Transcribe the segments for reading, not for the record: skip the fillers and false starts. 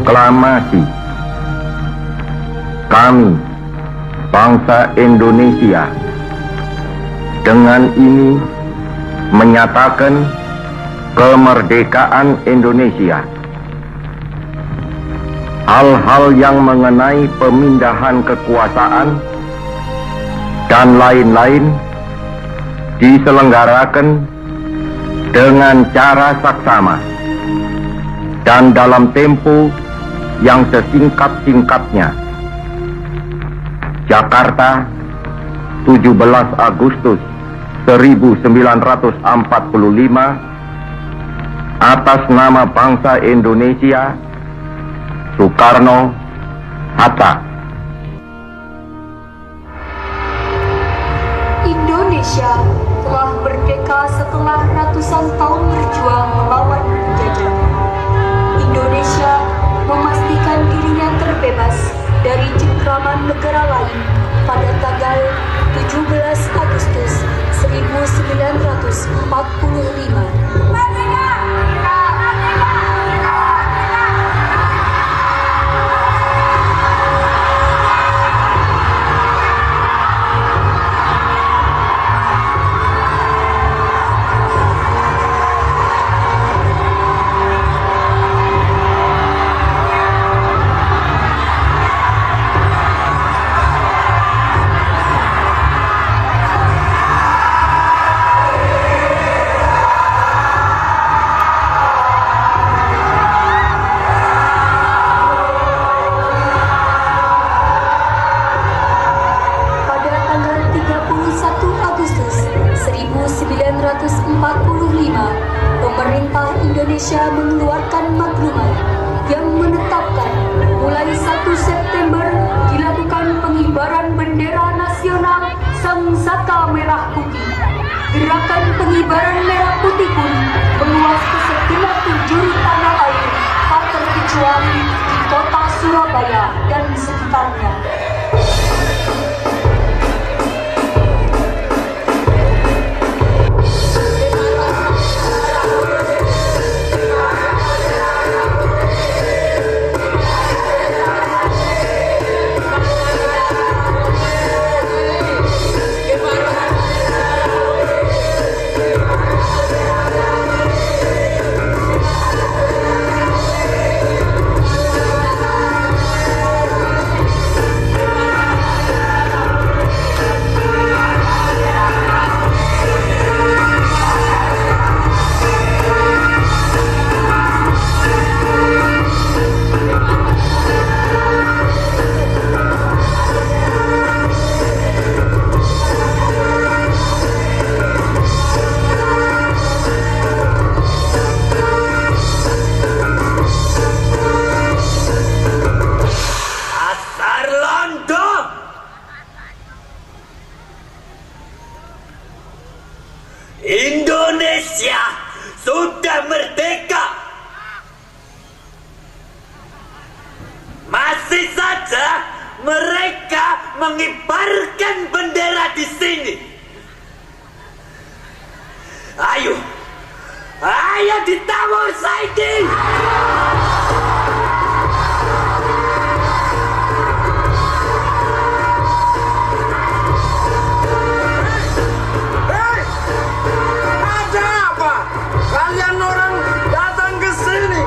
proklamasi kami, bangsa Indonesia, dengan ini menyatakan kemerdekaan Indonesia. Hal-hal yang mengenai pemindahan kekuasaan dan lain-lain diselenggarakan dengan cara saksama dan dalam tempo yang sesingkat-singkatnya. Jakarta, 17 Agustus 1945, atas nama bangsa Indonesia, Soekarno Hatta. Indonesia telah merdeka setelah ratusan tahun berjuang melawan penjajah. Indonesia memastikan dirinya terbebas dari cengkraman negara lain pada tanggal 17 Agustus 1945. Pemerintah Indonesia mengeluarkan maklumat yang menetapkan mulai 1 September dilakukan pengibaran bendera nasional Sang Saka Merah Putih. Gerakan pengibaran merah putih pun meluas ke segenap penjuru tanah air, tak terkecuali di kota Surabaya dan sekitarnya. Indonesia sudah merdeka. Masih saja mereka mengibarkan bendera di sini. Ayo, ayo ditawar Saidin. Kalian orang datang ke sini,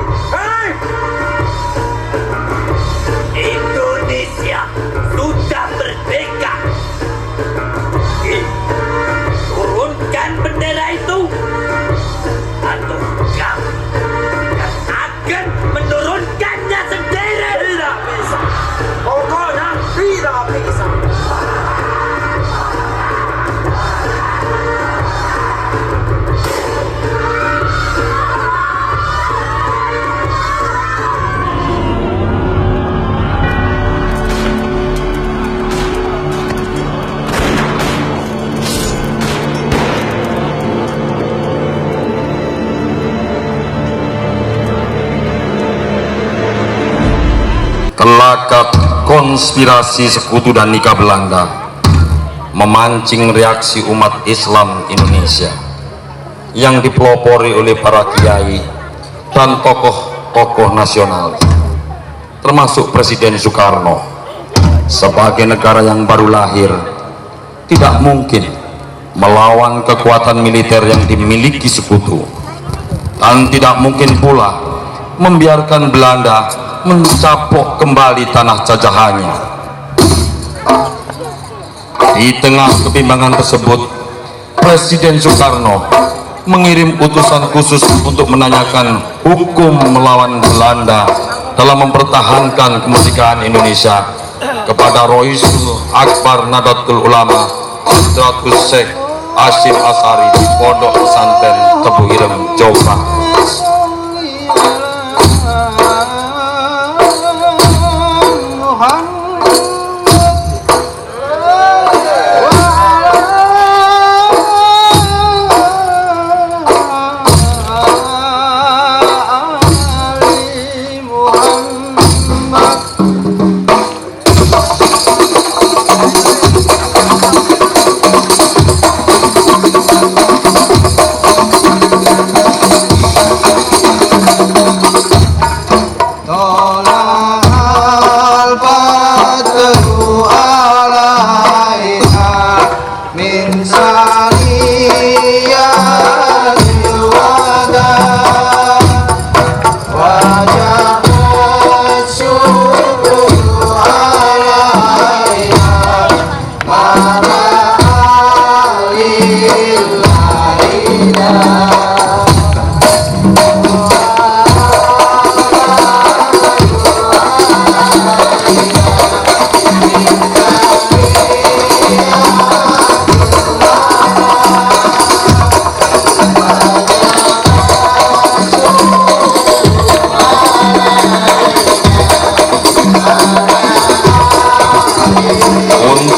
Indonesia sudah merdeka. Turunkan bendera itu, atau kami akan menurunkannya sendiri. tidak bisa. Pokoknya tidak bisa. Kelakar konspirasi sekutu dan nikah Belanda memancing reaksi umat Islam Indonesia yang dipelopori oleh para kiai dan tokoh-tokoh nasional termasuk Presiden Soekarno, sebagai negara yang baru lahir, tidak mungkin melawan kekuatan militer yang dimiliki sekutu, dan tidak mungkin pula membiarkan Belanda mencapok kembali tanah jajahannya. Di tengah kebimbangan tersebut, Presiden Soekarno mengirim utusan khusus untuk menanyakan hukum melawan Belanda dalam mempertahankan kemerdekaan Indonesia kepada Roisul Akbar Nahdlatul Ulama Hadratus Syekh Hasyim Asy'ari di Pondok Pesantren Tebu Ireng, Jawa Barat.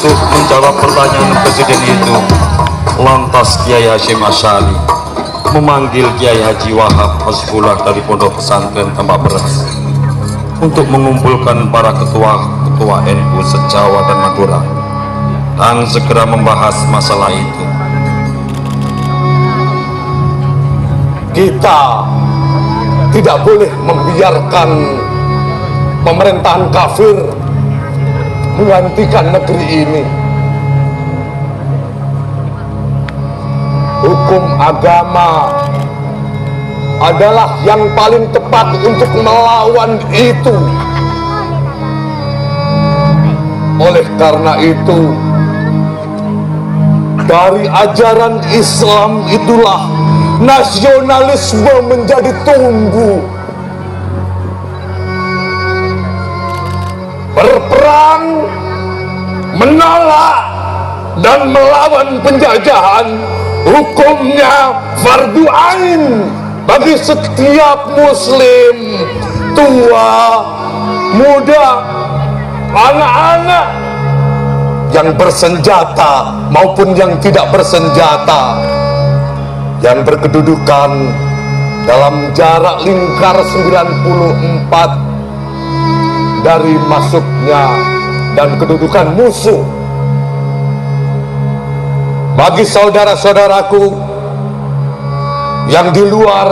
Untuk menjawab pertanyaan Presiden itu, lantas Kiai Hasyim Asy'ari memanggil Kiai Haji Wahab Hasbullah dari Pondok Pesantren Tambak Beras untuk mengumpulkan para ketua-ketua NU se-Jawa dan Madura dan segera membahas masalah itu. Kita tidak boleh membiarkan pemerintahan kafir menggantikan negeri ini. Hukum agama adalah yang paling tepat untuk melawan itu. Oleh karena itu, dari ajaran Islam itulah nasionalisme menjadi tumbuh. Berperang, menolak, dan melawan penjajahan hukumnya fardu ain bagi setiap muslim, tua, muda, anak-anak, yang bersenjata maupun yang tidak bersenjata, yang berkedudukan dalam jarak lingkar 94 dari masuknya dan kedudukan musuh. Bagi saudara-saudaraku yang di luar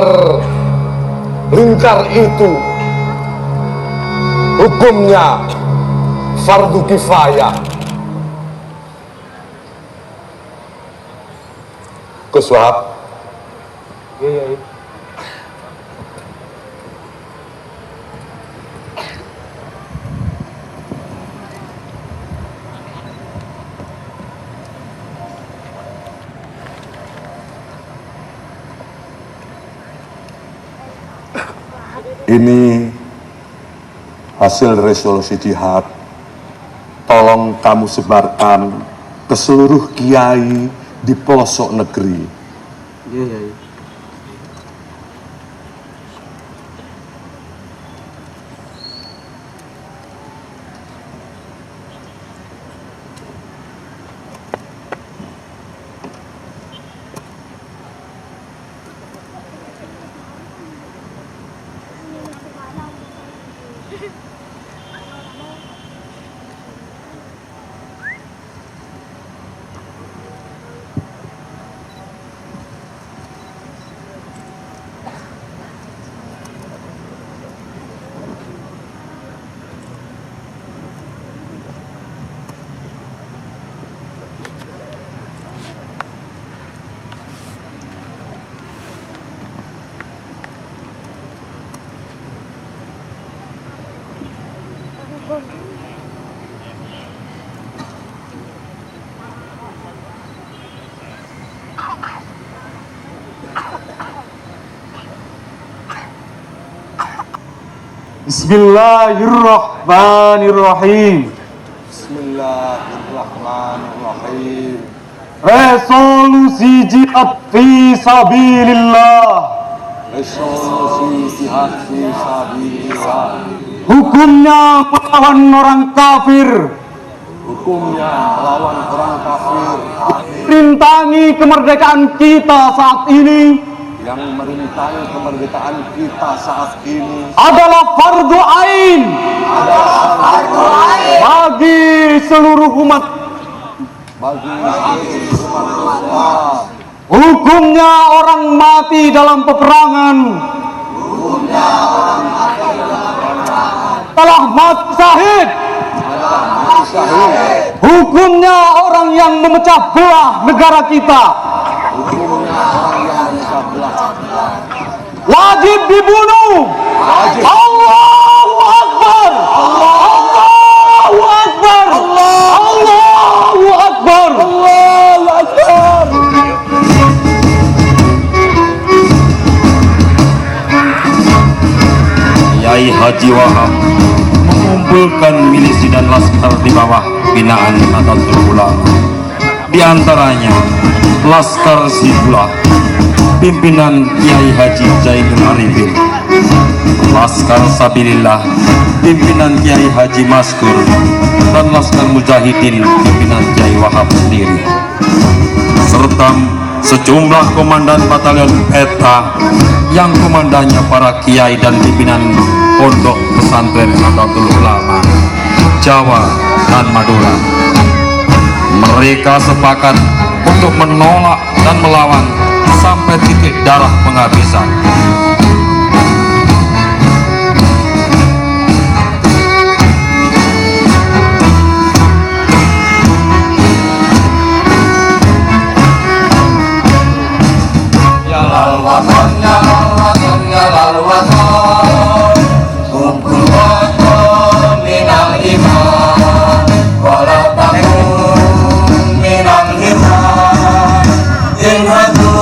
lingkar itu, hukumnya fardu kifayah. Gus Wahab. Iya. Ini hasil resolusi jihad. Tolong kamu sebarkan ke seluruh kiai di pelosok negeri. Iya. Bismillahirrahmanirrahim. Bismillahirrahmanirrahim. Resolusi jihad fi sabilillah. Resolusi jihad fi sabilillah. Hukumnya melawan orang kafir. Hukumnya melawan orang kafir. Rintangi kemerdekaan kita saat ini. Yang merintangi kemerdekaan kita saat ini adalah fardu ain bagi seluruh umat. Hukumnya orang mati dalam peperangan telah mati syahid. Hukumnya orang yang memecah belah negara kita wajib dibunuh. Allahu Akbar. Allahu Akbar. Allahu Akbar. Allahu Akbar. Kiai Haji Wahab mengumpulkan milisi dan laskar di bawah binaan Nahdlatul Ulama. Di antaranya Laskar Sibula, pimpinan Kiai Haji Zainul Arifin, Laskar Sabilillah, pimpinan Kiai Haji Maskur, dan Laskar Mujahidin, pimpinan Kiai Wahab sendiri, serta sejumlah komandan batalion PETA yang komandannya para kiai dan pimpinan pondok pesantren Nahdlatul Ulama Jawa dan Madura. Mereka sepakat untuk menolak dan melawan sampai titik darah penghabisan. Yalal watan, yalal watan, yalal watan. Kumpul watan minal iman, wala takun minal hirman. Inhadu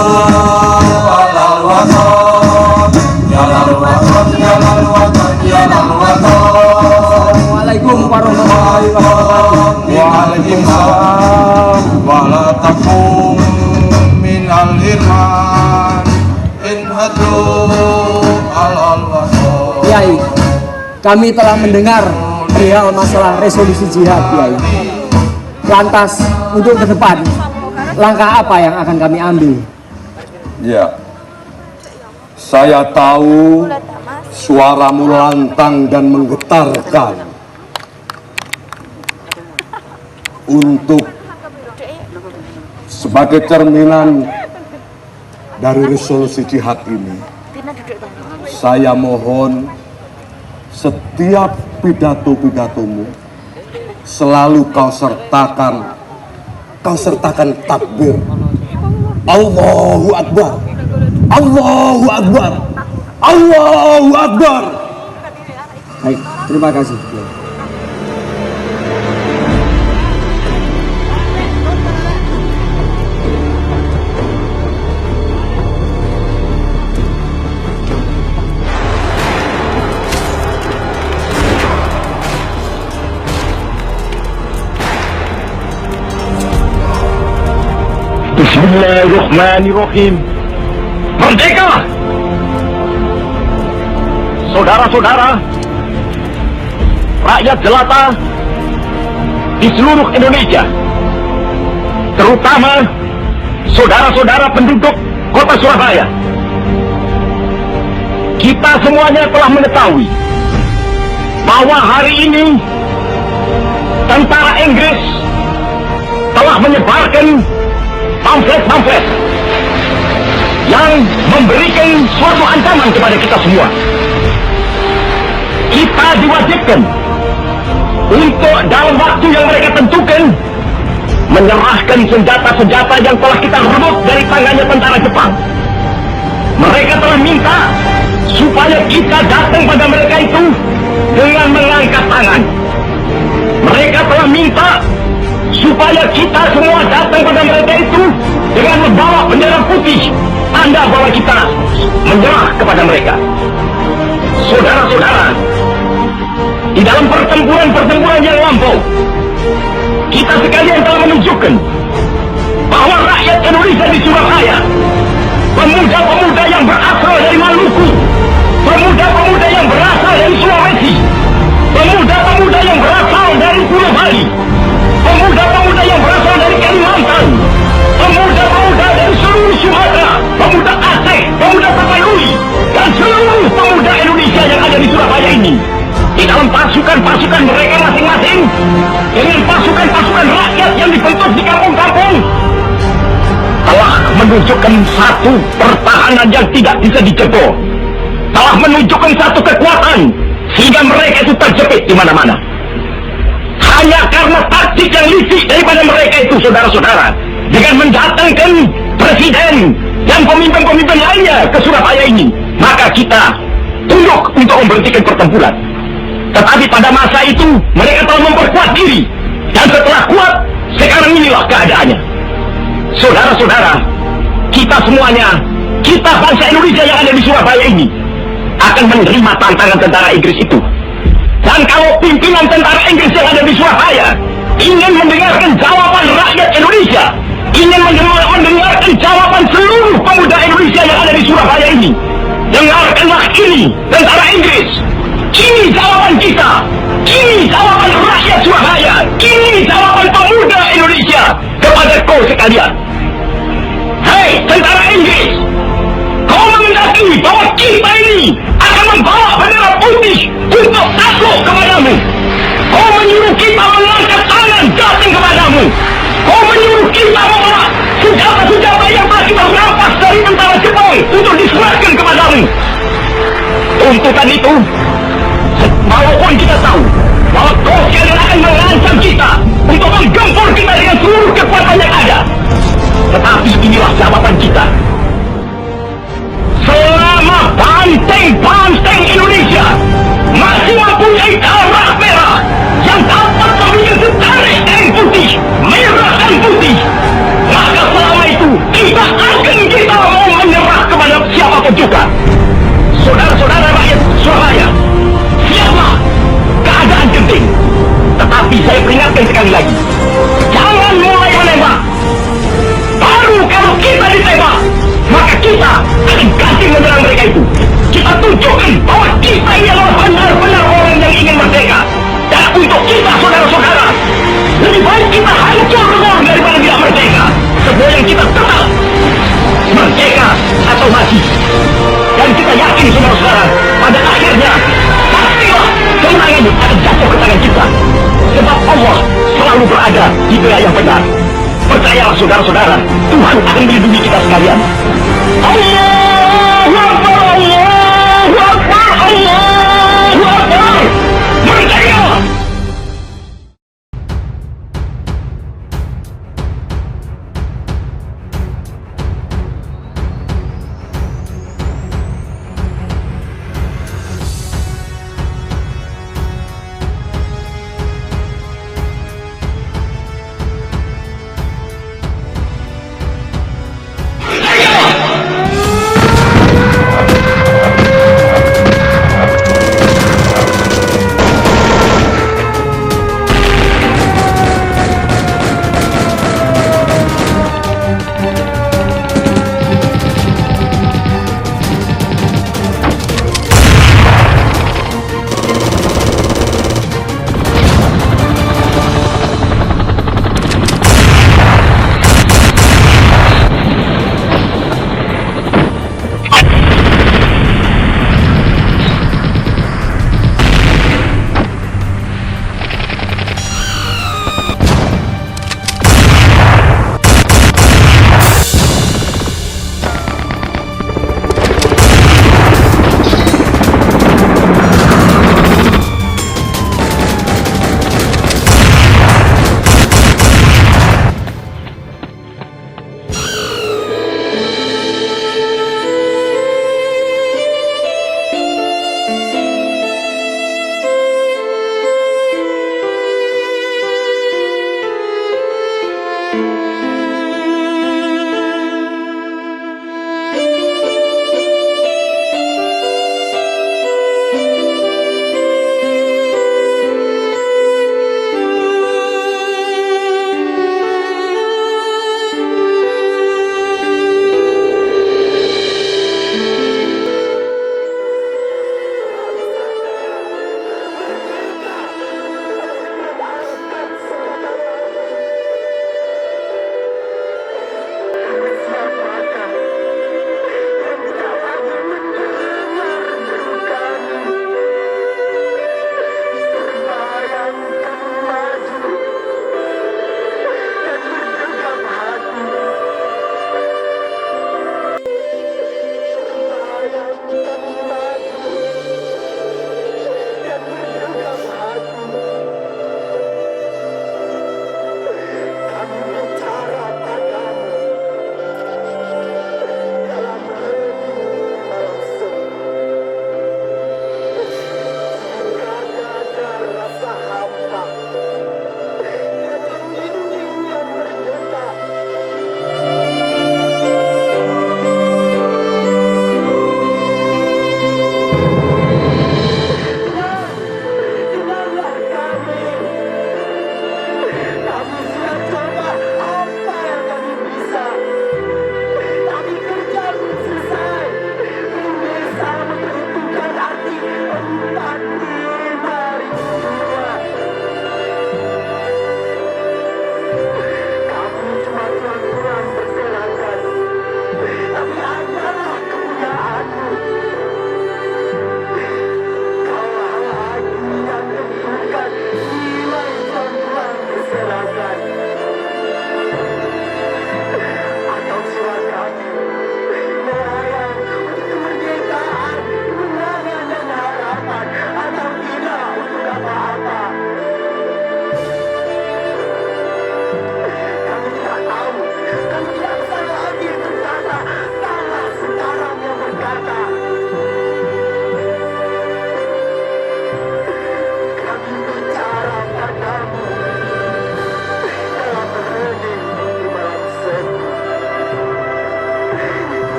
alal watan, yalal watan, yalal watan, yalal watan. Waalaikum warahmatullahi wabarakatuh. Waalaikumsalam. Wala takun minal hirman. Inhadu alal watan. Kiai, kami telah mendengar perihal masalah resolusi jihad, Kiai. Lantas untuk ke depan, langkah apa yang akan kami ambil? Ya, saya tahu suaramu lantang dan menggetarkan. Untuk sebagai cerminan dari resolusi jihad ini, saya mohon setiap pidato-pidatomu selalu kau sertakan takbir. Allahu Akbar. Allahu Akbar. Allahu Akbar. Baik, terima kasih. Bismillahirrahmanirrahim. Merdeka! Saudara-saudara, rakyat jelata di seluruh Indonesia, terutama saudara-saudara penduduk kota Surabaya, kita semuanya telah mengetahui bahwa hari ini tentara Inggris telah menyebarkan pamflet-pamflet yang memberikan suatu ancaman kepada kita semua. Kita diwajibkan untuk dalam waktu yang mereka tentukan menyerahkan senjata-senjata yang telah kita rebut dari tangannya tentara Jepang. Mereka telah minta supaya kita datang pada mereka itu dengan mengangkat tangan Mereka telah minta supaya kita semua datang pada mereka itu dengan membawa bendera putih, tanda bahwa kita menyerah kepada mereka. Saudara-saudara, di dalam pertempuran yang lampau, kita sekalian telah menunjukkan bahwa rakyat Indonesia di Surabaya, pemuda-pemuda yang berasal dari Maluku, pemuda-pemuda yang berasal dari Sulawesi, pemuda-pemuda yang berasal dari Pulau Bali, pemuda-pemuda yang berasal dari Kalimantan, pemuda-pemuda dari seluruh Sumatera, pemuda Aceh, pemuda Tapanuli, dan seluruh pemuda Indonesia yang ada di Surabaya ini, di dalam pasukan-pasukan mereka masing-masing, dengan pasukan-pasukan rakyat yang dibentuk di kampung-kampung, telah menunjukkan satu pertahanan yang tidak bisa dijebol, telah menunjukkan satu kekuatan sehingga mereka itu terjepit di mana-mana. Hanya karena taktik yang licik daripada mereka itu, saudara-saudara, dengan mendatangkan presiden dan pemimpin-pemimpin lainnya ke Surabaya ini, maka kita tunduk untuk memberhentikan pertempuran. Tetapi pada masa itu mereka telah memperkuat diri, dan setelah kuat, sekarang inilah keadaannya. Saudara-saudara, kita semuanya, kita bangsa Indonesia yang ada di Surabaya ini, akan menerima tantangan tentara Inggris itu. Dan kalau pimpinan tentara Inggris yang ada di Surabaya ingin mendengarkan jawaban rakyat Indonesia, ingin mendengarkan jawaban seluruh pemuda Indonesia yang ada di Surabaya ini, dengarkanlah ini, tentara Inggris. Ini jawaban kita, ini jawaban rakyat Surabaya, ini jawaban pemuda Indonesia kepada kau sekalian. Hei tentara Inggris, kau menghendaki bahwa kita ini akan membawa bendera putih untuk takluk kepadamu. Kau menyuruh kita mengangkat tangan datang kepadamu. Kau menyuruh kita membawa senjata-senjata yang telah kita rampas dari tentara Jepang untuk diserahkan kepadamu. Tuntutan itu, walaupun kita tahu bahwa kau sekalian akan mengancam kita untuk menggempur kita dengan seluruh kekuatan yang ada, tetapi inilah jawaban kita. Selama banteng-banteng Indonesia masih mempunyai darah merah yang dapat memiliki setarik dan putih, merah dan putih, maka selama itu kita mau menyerah kepada siapapun juga. Saudara-saudara rakyat Surabaya, siaplah, keadaan genting. Tetapi saya peringatkan sekali lagi, jangan mulai menembak. Baru kalau kita ditembak, maka kita akan ganti menyerang mereka itu. Kita tunjukkan bahwa kita ini adalah benar-benar orang yang ingin merdeka. Dan untuk kita, saudara-saudara, lebih baik kita hancur telur daripada tidak merdeka. Sebab yang kita tetap merdeka atau mati. Dan kita yakin, saudara-saudara, pada akhirnya pastilah kemenangan akan jatuh ke tangan kita. Sebab Allah selalu berada di pihak yang benar. Percayalah, saudara-saudara, Tuhan akan melindungi kita sekalian.